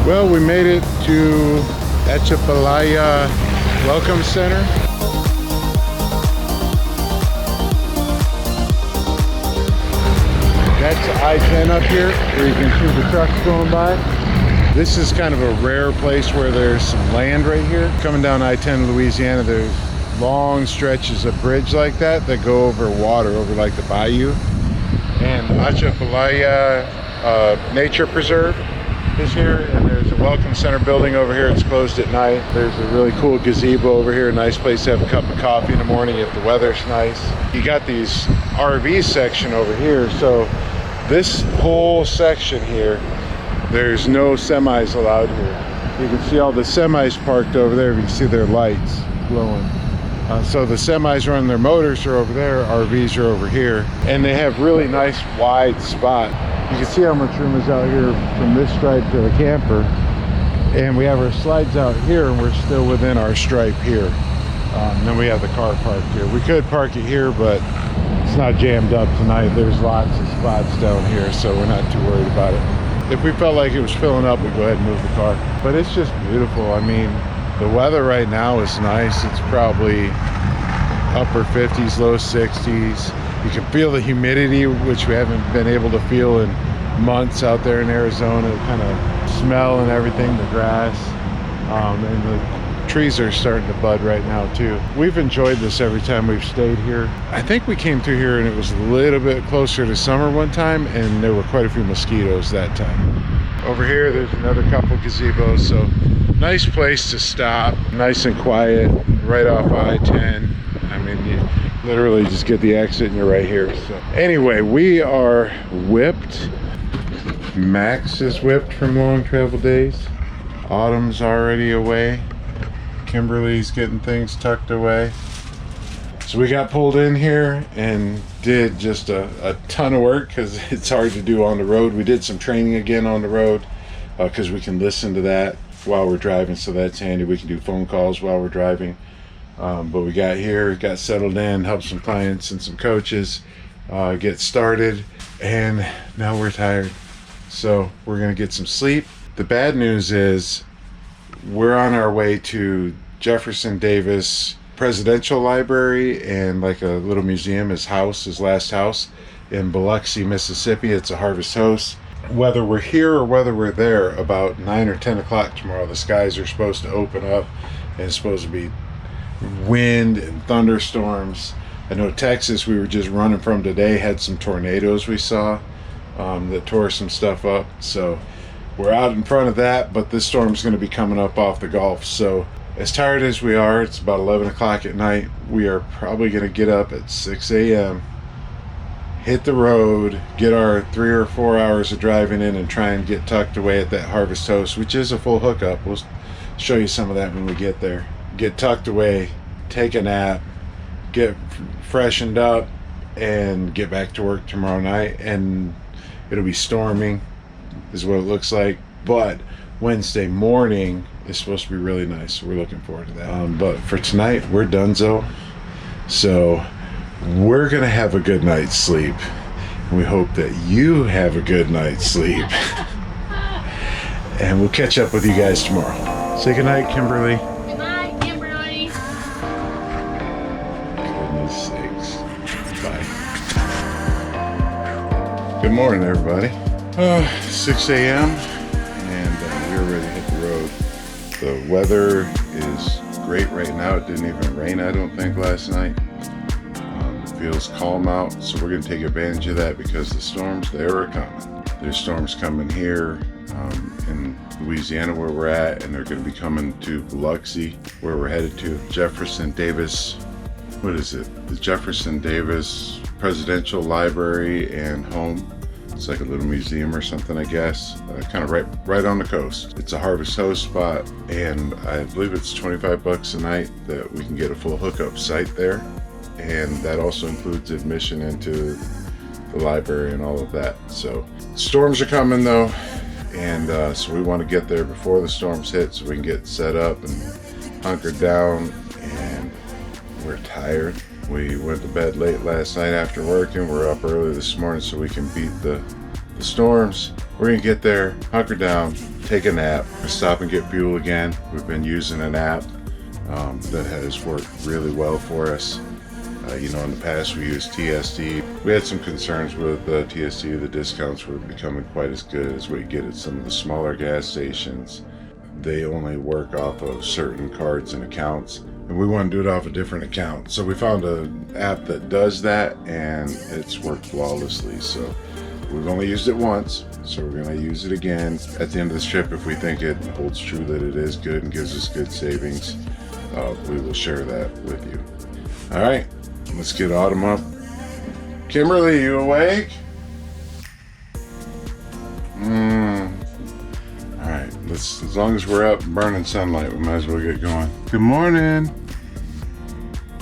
Well, we made it to Atchafalaya Welcome Center. That's I-10 up here, where you can see the trucks going by. This is kind of a rare place where there's some land right here. Coming down I-10 in Louisiana, there's long stretches of bridge like that go over water, over like the bayou. And Atchafalaya Nature Preserve is here, and there's a welcome center building over here. It's closed at night. There's a really cool gazebo over here, a nice place to have a cup of coffee in the morning if the weather's nice. You got these RV section over here, so this whole section here, there's no semis allowed here. You can see all the semis parked over there. You can see their lights glowing. So the semis run their motors are over there, RVs are over here, and they have really nice wide spot. You can see how much room is out here from this stripe to the camper, and we have our slides out here, and we're still within our stripe here. Then we have the car parked here. We could park it here, but it's not jammed up tonight. There's lots of spots down here, so we're not too worried about it. If we felt like it was filling up, we'd go ahead and move the car. But it's just beautiful. I mean, the weather right now is nice. It's probably upper 50s, low 60s. You can feel the humidity, which we haven't been able to feel in months out there in Arizona. The kind of smell and everything, the grass, and the trees are starting to bud right now too. We've enjoyed this every time we've stayed here. I think we came through here and it was a little bit closer to summer one time, and there were quite a few mosquitoes that time. Over here, there's another couple gazebos, so nice place to stop, nice and quiet, right off I-10. I mean, you literally just get the exit and you're right here. So anyway, we are whipped. Max is whipped from long travel days. Autumn's already away. Kimberly's getting things tucked away. So we got pulled in here and did just a ton of work because it's hard to do on the road. We did some training again on the road because we can listen to that while we're driving, so that's handy. We can do phone calls while we're driving. But we got here, got settled in, helped some clients and some coaches get started, and now we're tired. So we're gonna get some sleep. The bad news is we're on our way to Jefferson Davis Presidential Library and like a little museum, his house, his last house in Biloxi, Mississippi. It's a Harvest Host. Whether we're here or whether we're there, about 9 or 10 o'clock tomorrow, the skies are supposed to open up and it's supposed to be wind and thunderstorms. I know Texas, we were just running from today, had some tornadoes we saw that tore some stuff up. So we're out in front of that, but this storm's going to be coming up off the Gulf. So as tired as we are, it's about 11 o'clock at night. We are probably going to get up at 6 a.m., hit the road, get our 3 or 4 hours of driving in, and try and get tucked away at that Harvest Host, which is a full hookup. We'll show you some of that when we get there. Get tucked away, take a nap, get freshened up, and get back to work tomorrow night. And it'll be storming is what it looks like, but Wednesday morning is supposed to be really nice, so we're looking forward to that. But for tonight, we're donezo, so we're gonna have a good night's sleep. We hope that you have a good night's sleep. And we'll catch up with you guys tomorrow. Say goodnight, Kimberly. Good morning, everybody. 6 a.m. and we're ready to hit the road. The weather is great right now. It didn't even rain, I don't think, last night. It feels calm out, so we're going to take advantage of that because the storms, they are coming. There's storms coming here in Louisiana where we're at, and they're going to be coming to Biloxi where we're headed to. Jefferson Davis, what is it? The Jefferson Davis Presidential Library and Home. It's like a little museum or something, I guess. Kind of right on the coast. It's a Harvest Host spot, and I believe it's 25 bucks a night that we can get a full hookup site there. And that also includes admission into the library and all of that. So storms are coming though, and so we want to get there before the storms hit so we can get set up and hunkered down. And we're tired. We went to bed late last night after work, and we're up early this morning so we can beat the the storms. We're gonna get there, hunker down, take a nap, stop and get fuel again. We've been using an app that has worked really well for us. You know, in the past we used TSD. We had some concerns with TSD. The discounts were becoming quite as good as we get at some of the smaller gas stations. They only work off of certain cards and accounts, and we want to do it off a different account. So we found an app that does that, and it's worked flawlessly. So we've only used it once, so we're going to use it again at the end of this trip. If we think it holds true that it is good and gives us good savings, we will share that with you. All right, let's get Autumn up. Kimberly, you awake? All right, as long as we're up burning sunlight, we might as well get going. Good morning.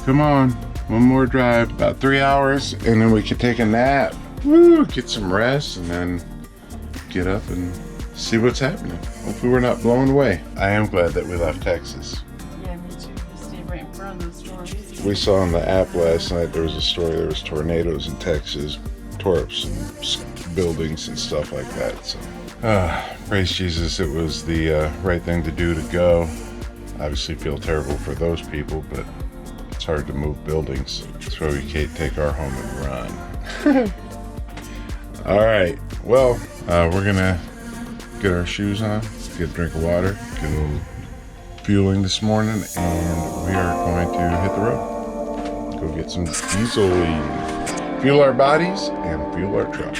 Come on, one more drive, about 3 hours, and then we can take a nap. Woo, get some rest, and then get up and see what's happening. Hopefully we're not blown away. I am glad that we left Texas. Yeah, me too. We stayed right in front of the storms. We saw on the app last night, there was a story, there was tornadoes in Texas, tore up some buildings and stuff like that. So, praise Jesus, it was the right thing to do to go. Obviously feel terrible for those people, but it's hard to move buildings. That's why we can't take our home and run. All right, well, we're gonna get our shoes on, get a drink of water, get a little fueling this morning, and we are going to hit the road. Go get some diesel, fuel our bodies and fuel our truck.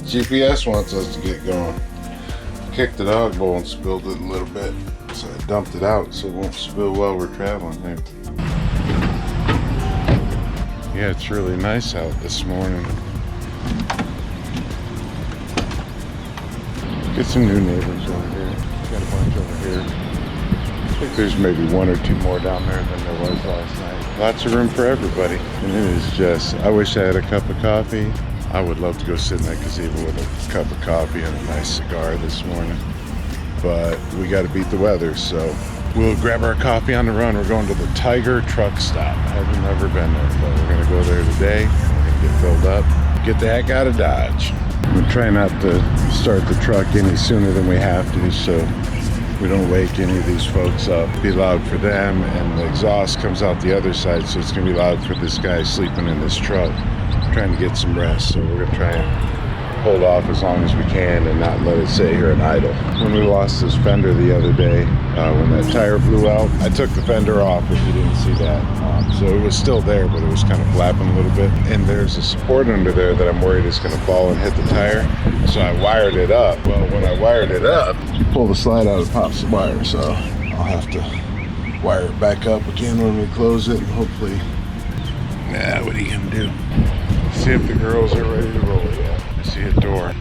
GPS wants us to get going. Kicked the dog bowl and spilled it a little bit, so I dumped it out so it won't spill while we're traveling here. Yeah, it's really nice out this morning. Get some new neighbors over here. Got a bunch over here. I think there's maybe one or two more down there than there was last night. Lots of room for everybody. And it is just, I wish I had a cup of coffee. I would love to go sit in that gazebo with a cup of coffee and a nice cigar this morning, but we got to beat the weather, so we'll grab our coffee on the run. We're going to the Tiger truck stop. I haven't never been there, but we're going to go there today. We're going to get filled up, get the heck out of Dodge. We're trying not to start the truck any sooner than we have to, so we don't wake any of these folks up. Be loud for them, and the exhaust comes out the other side, so it's going to be loud for this guy sleeping in this truck. Trying to get some rest, so we're gonna try and hold off as long as we can and not let it sit here and idle. When we lost this fender the other day, when that tire blew out, I took the fender off, if you didn't see that. So it was still there, but it was kind of flapping a little bit. And there's a support under there that I'm worried is gonna fall and hit the tire. So I wired it up. Well, when I wired it up, you pull the slide out, it pops the wire. So I'll have to wire it back up again when we close it, and hopefully, what are you gonna do? See if the girls are ready to roll yet. I see a door.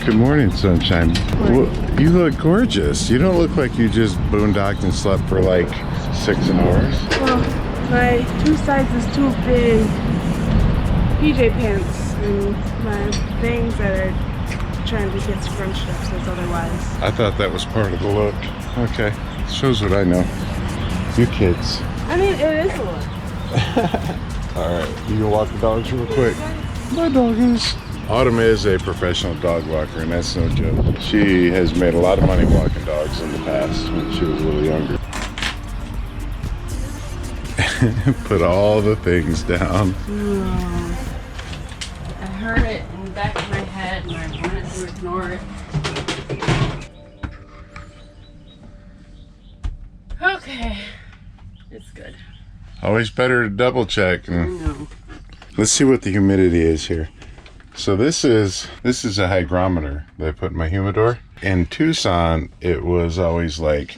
Good morning, sunshine. Well, you look gorgeous. You don't look like you just boondocked and slept for like 6 hours. Well, my 2 sizes too big PJ pants and my things that are trying to get scrunched up says otherwise. I thought that was part of the look. Okay, shows what I know. You kids. I mean, it is a look. All right, you can walk the dogs real quick. My doggies. Autumn is a professional dog walker, and that's no joke. She has made a lot of money walking dogs in the past when she was a little younger. Put all the things down. I heard it in the back of my head, and I wanted to ignore it. Okay, it's good. Always better to double check. I know. Let's see what the humidity is here. So this is a hygrometer that I put in my humidor. In Tucson, it was always like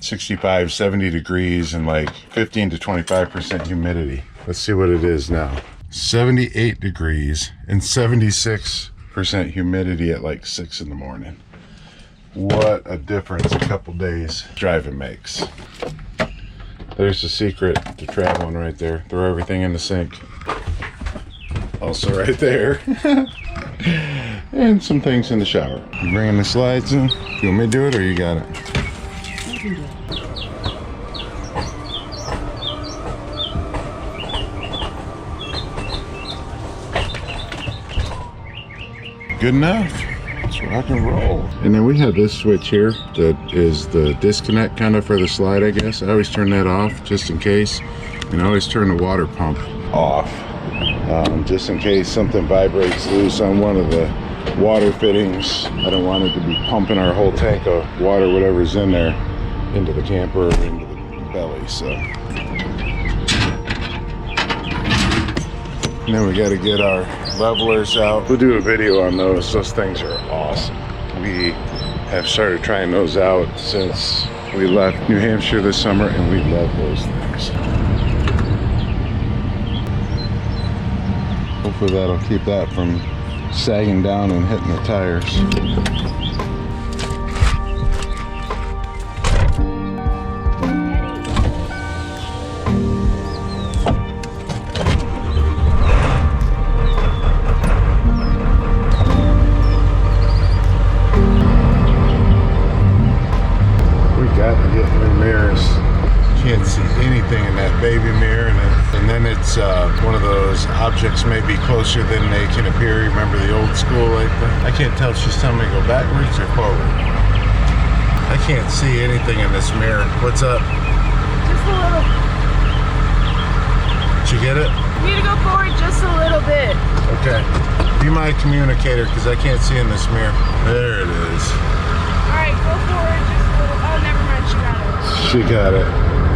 65, 70 degrees and like 15 to 25% humidity. Let's see what it is now. 78 degrees and 76% humidity at like 6 in the morning. what a difference a couple days driving makes. There's the secret to traveling right there. Throw everything in the sink. Also right there. And some things in the shower. You bringing the slides in? You want me to do it or you got it? You can do it. Good enough. Let's rock and roll. And then we have this switch here that is the disconnect kind of for the slide, I guess. I always turn that off just in case. And I always turn the water pump off just in case something vibrates loose on one of the water fittings. I don't want it to be pumping our whole tank of water, whatever's in there, into the camper or into the belly. So. And then we got to get our levelers out. We'll do a video on those. Those things are awesome. We have started trying those out since we left New Hampshire this summer, and we love those things. Hopefully that'll keep that from sagging down and hitting the tires. Can't see anything in that baby mirror, and then it's one of those objects may be closer than they can appear. Remember the old school like that? I can't tell if she's telling me to go backwards or forward. I can't see anything in this mirror. What's up? Just a little. Did you get it? You need to go forward just a little bit. Okay. Be my communicator because I can't see in this mirror. There it is. Alright, go forward just a little. Oh, never mind, she got it. She got it.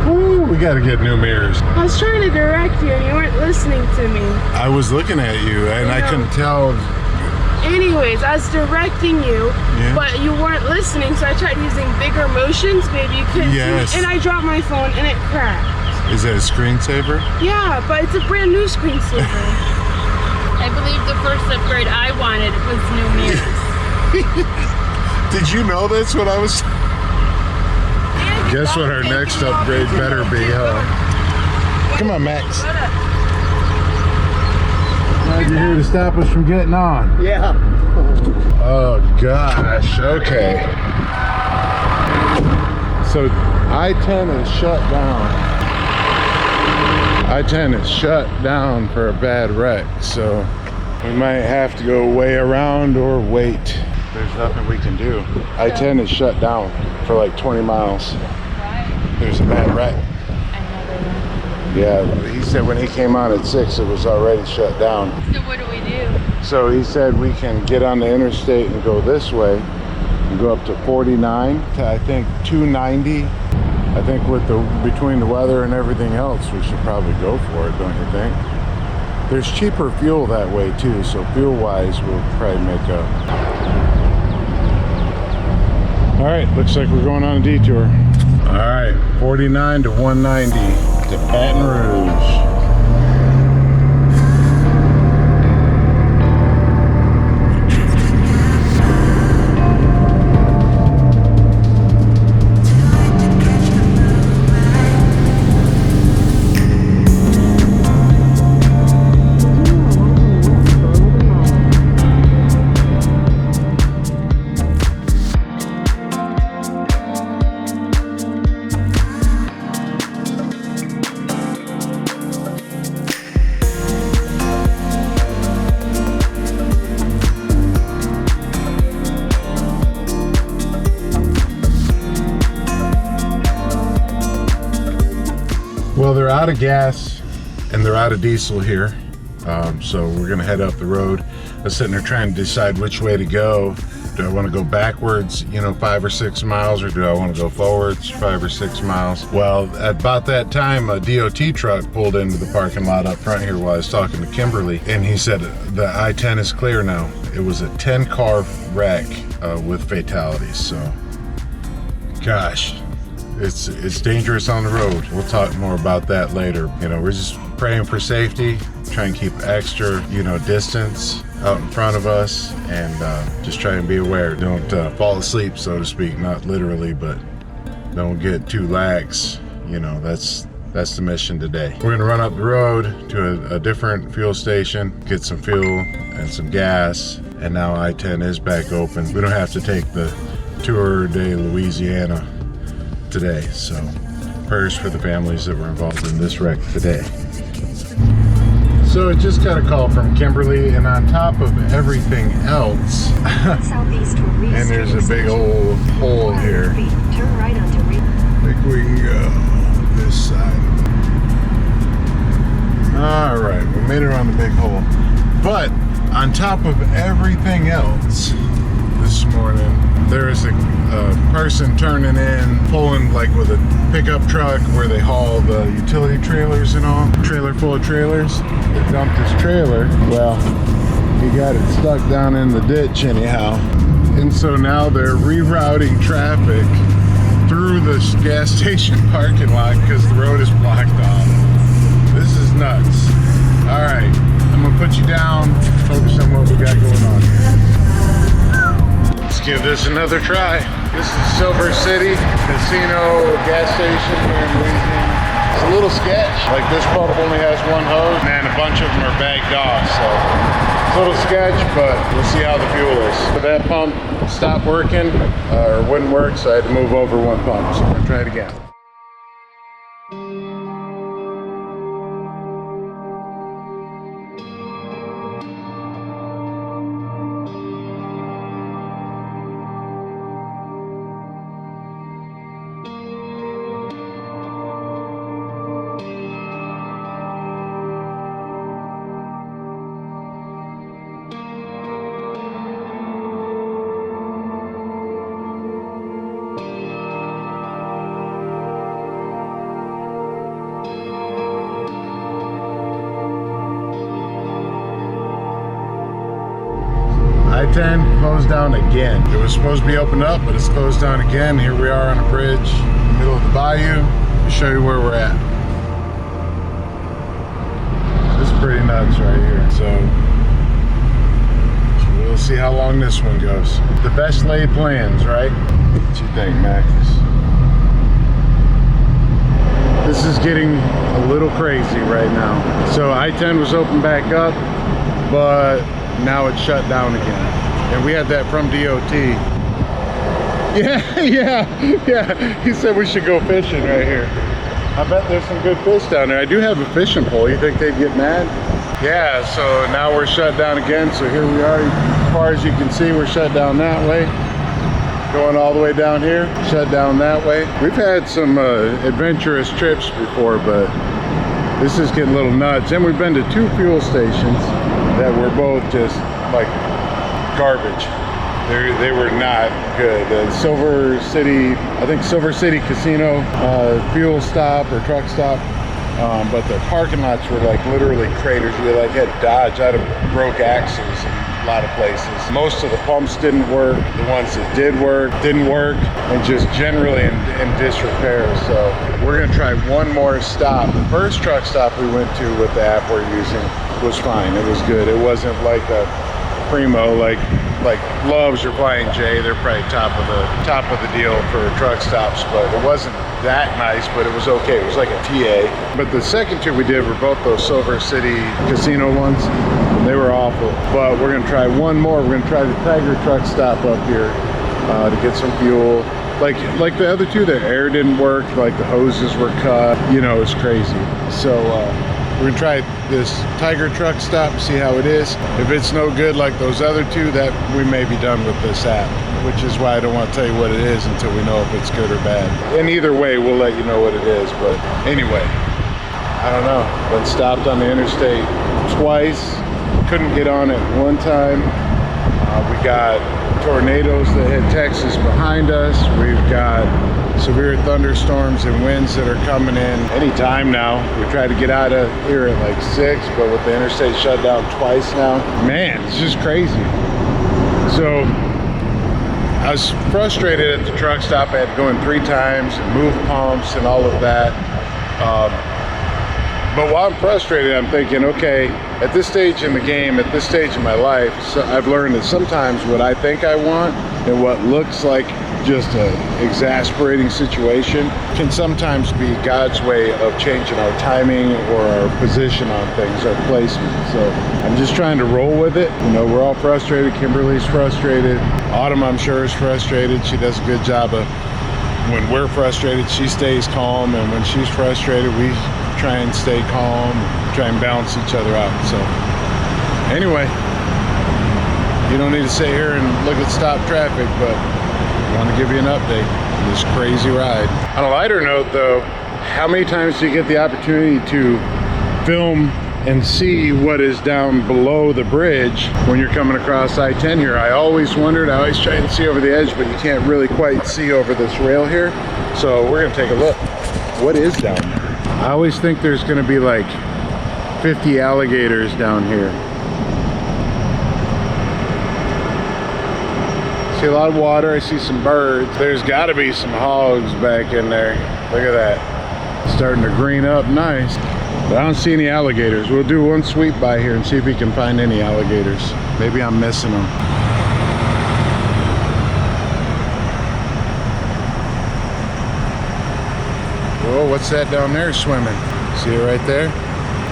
Woo, we got to get new mirrors. I was trying to direct you and you weren't listening to me. I was looking at you and I couldn't tell. Anyways, I was directing you, but you weren't listening, so I tried using bigger motions. Maybe you couldn't see me, and I dropped my phone and it cracked. Is that a screensaver? Yeah, but it's a brand new screensaver. I believe the first upgrade I wanted was new mirrors. Did you know that's what I was... Guess what our next upgrade better be, huh? Come on, Max. Glad you're here to stop us from getting on. Yeah. Oh, gosh. Okay. So, I-10 is shut down. I-10 is shut down for a bad wreck. So, we might have to go way around or wait. There's nothing we can do. I-10 is shut down for like 20 miles. There's a bad wreck. Yeah, he said when he came on at 6, it was already shut down. So what do we do? So he said we can get on the interstate and go this way and go up to 49 to I think 290. I think with between the weather and everything else, we should probably go for it, don't you think? There's cheaper fuel that way too, so fuel-wise, we'll probably make up. All right, looks like we're going on a detour. All right, 49 to 190 to Baton Rouge. Well, they're out of gas and they're out of diesel here, so we're gonna head up the road. I was sitting there trying to decide which way to go. Do I want to go backwards, 5 or 6 miles, or do I want to go forwards 5 or 6 miles? Well, at about that time, a DOT truck pulled into the parking lot up front here while I was talking to Kimberly, and he said the I-10 is clear now. It was a 10-car wreck with fatalities, so gosh. It's dangerous on the road. We'll talk more about that later. We're just praying for safety, try and keep extra, distance. out in front of us, and just try and be aware. Don't fall asleep, so to speak, not literally, but don't get too lax. You know, that's the mission today. We're gonna run up the road to a different fuel station, get some fuel and some gas, and now I-10 is back open. We don't have to take the Tour de Louisiana today, so prayers for the families that were involved in this wreck today. So it just got a call from Kimberly, and on top of everything else, and there's a big old hole here. Turn right onto I think we can go this side. All right, we made it around the big hole. But on top of everything else this morning, there is a person turning in, pulling like with a pickup truck where they haul the utility trailers and all. Trailer full of trailers. They dumped his trailer. Well, he got it stuck down in the ditch anyhow. And so now they're rerouting traffic through the gas station parking lot because the road is blocked off. This is nuts. All right, I'm gonna put you down, focus on what we got going on here. Let's give this another try. This is Silver City Casino gas station here in Louisiana. It's a little sketch. Like this pump only has one hose, and a bunch of them are bagged off, so it's a little sketch, but we'll see how the fuel is. But that pump stopped working, or wouldn't work, so I had to move over one pump. So we're gonna try it again. I-10 closed down again. It was supposed to be opened up, but it's closed down again. Here we are on a bridge in the middle of the bayou. I'll show you where we're at. This is pretty nuts right here. So we'll see how long this one goes. The best laid plans, right? What you think, Max? This is getting a little crazy right now. So I-10 was opened back up, but now it's shut down again. And we had that from DOT. Yeah. He said we should go fishing right here. I bet there's some good fish down there. I do have a fishing pole. You think they'd get mad? Yeah, so now we're shut down again. So here we are. As far as you can see, we're shut down that way. Going all the way down here, shut down that way. We've had some adventurous trips before, but this is getting a little nuts. And we've been to 2 fuel stations that were both just like garbage. They were not good. Silver City, I think Silver City Casino fuel stop or truck stop, but the parking lots were like literally craters. You like had Dodge out of broke axles in a lot of places. Most of the pumps didn't work. The ones that did work didn't work, and just generally in disrepair. So we're gonna try one more stop. The first truck stop we went to with the app we're using was fine. It was good. It wasn't like a primo like Loves or Flying J. They're probably top of the deal for truck stops, but it wasn't that nice, but it was okay. It was like a TA. But the second 2 we did were both those Silver City Casino ones. They were awful. But we're gonna try one more. We're gonna try the Tiger truck stop up here to get some fuel. Like the other 2, the air didn't work, like the hoses were cut. You know, it's crazy. So we're gonna try this Tiger truck stop, see how it is. If it's no good like those other 2, that we may be done with this app, which is why I don't want to tell you what it is until we know if it's good or bad. And either way, we'll let you know what it is. But anyway, I don't know. Been stopped on the interstate twice. Couldn't get on it one time. We got tornadoes that hit Texas behind us. We've got severe thunderstorms and winds that are coming in anytime now. We tried to get out of here at like 6, but with the interstate shut down twice now, man, it's just crazy. So I was frustrated at the truck stop. I had to go in 3 times and move pumps and all of that. But while I'm frustrated, I'm thinking, okay, at this stage in the game, at this stage in my life, so I've learned that sometimes what I think I want and what looks like just an exasperating situation can sometimes be God's way of changing our timing or our position on things, our placement. So I'm just trying to roll with it. You know, we're all frustrated. Kimberly's frustrated. Autumn, I'm sure, is frustrated. She does a good job of, when we're frustrated, she stays calm, and when she's frustrated, we try and stay calm, try and balance each other out. So anyway, you don't need to sit here and look at stop traffic, but I want to give you an update on this crazy ride. On a lighter note though, how many times do you get the opportunity to film and see what is down below the bridge when you're coming across I-10 here? I always wondered, I always try and see over the edge, but you can't really quite see over this rail here. So we're gonna take a look. What is down there? I always think there's gonna be like 50 alligators down here. See a lot of water, I see some birds. There's gotta be some hogs back in there. Look at that. Starting to green up nice. But I don't see any alligators. We'll do one sweep by here and see if we can find any alligators. Maybe I'm missing them. Oh, what's that down there swimming? See it right there?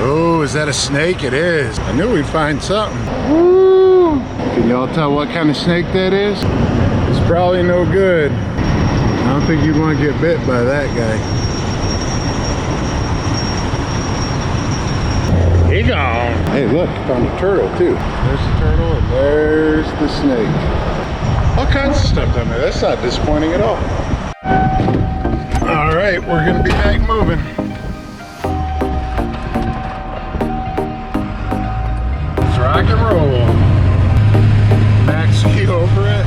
Oh, is that a snake? It is. I knew we'd find something. Woo! Can y'all tell what kind of snake that is? It's probably no good. I don't think you'd want to get bit by that guy. He gone. Hey, look, found a turtle too. There's the turtle and there's the snake. All kinds of stuff down there. That's not disappointing at all. All right, we're gonna be back moving. Let's rock and roll. Max key over it.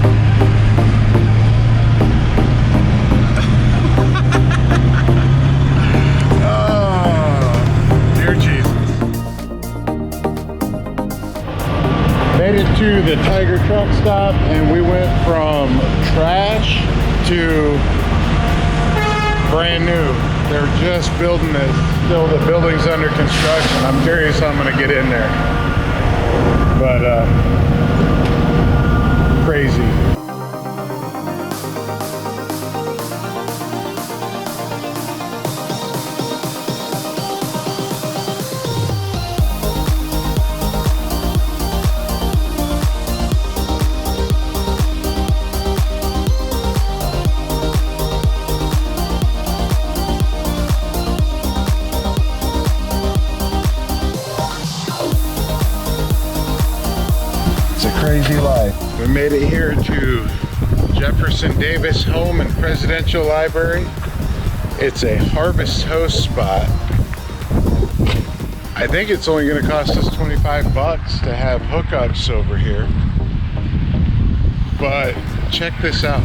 Oh, dear Jesus. Made it to the Tiger truck stop, and we went from trash to brand new. They're just building this. Still, the building's under construction. I'm curious how I'm gonna get in there. But crazy. Crazy life. We made it here to Jefferson Davis Home and Presidential Library. It's a Harvest Host spot. I think it's only going to cost us 25 bucks to have hookups over here. But check this out.